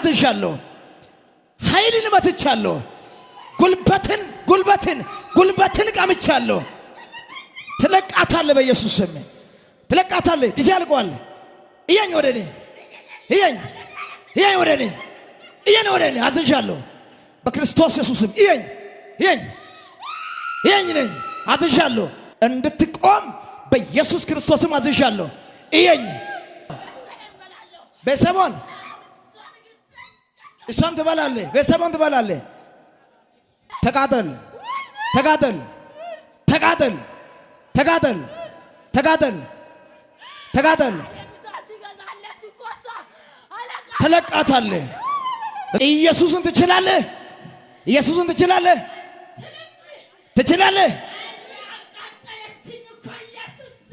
አዝዣለሁ። ኃይልን መትቻለሁ። ጉልበትን ቀምቻለሁ። ትለቃታለህ በኢየሱስ ስም ትለቃታለህ። ጊዜ አልቋል። እየኝ ወደኔ እየኝ ወደኔ ወደኔ አዝዣለሁ በክርስቶስ ኢየሱስ ስም እየኝ ነኝ አዝዣለሁ። እንድትቆም በኢየሱስ ክርስቶስም አዝዣለሁ። እየኝ በሰሞን እሷን ትበላለህ፣ በሰሞን ትበላለህ። ተቃጠል ተቃጠል ተቃጠል ተቃጠል ተቃጠል ተቃጠል። ትለቃታለህ። ኢየሱስን ትችላለህ። ኢየሱስን ትችላለህ። ትችላለህ።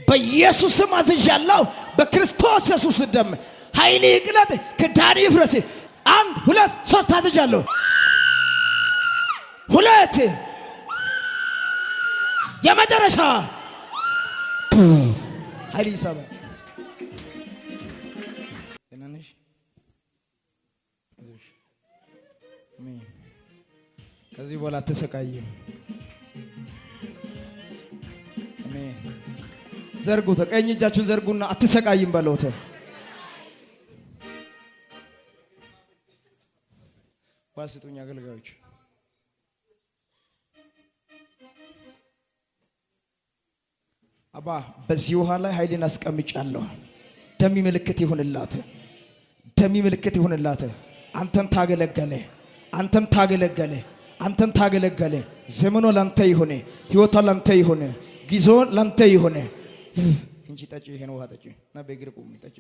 በኢየሱስም አዝዣለሁ። በክርስቶስ ኢየሱስ ደም ኃይል ይግለጥ፣ ክዳን ይፍረስ። 1 2 3 አዝዣለሁ። 2 የመጨረሻ ኃይል ይሰማል። ከዚህ በኋላ አትሰቃይም። አሜን። ዘርጉት፣ ቀኝ እጃችሁን ዘርጉና አትሰቃይም በሎት። ዋስጡኝ አገልጋዮች። አባ በዚህ ውሃ ላይ ኃይልን አስቀምጫለሁ። ደም ምልክት ይሁንላት፣ ደም ምልክት ይሁንላት። አንተን ታገለገለ። ዘመኑ ላንተ ይሁን፣ ህይወቷ ላንተ ይሁን፣ ጊዜው ላንተ ይሁን። እንጂ ጠጪ፣ ይሄን ውሃ ጠጪ። እና በእግር ቁም ጠጪ።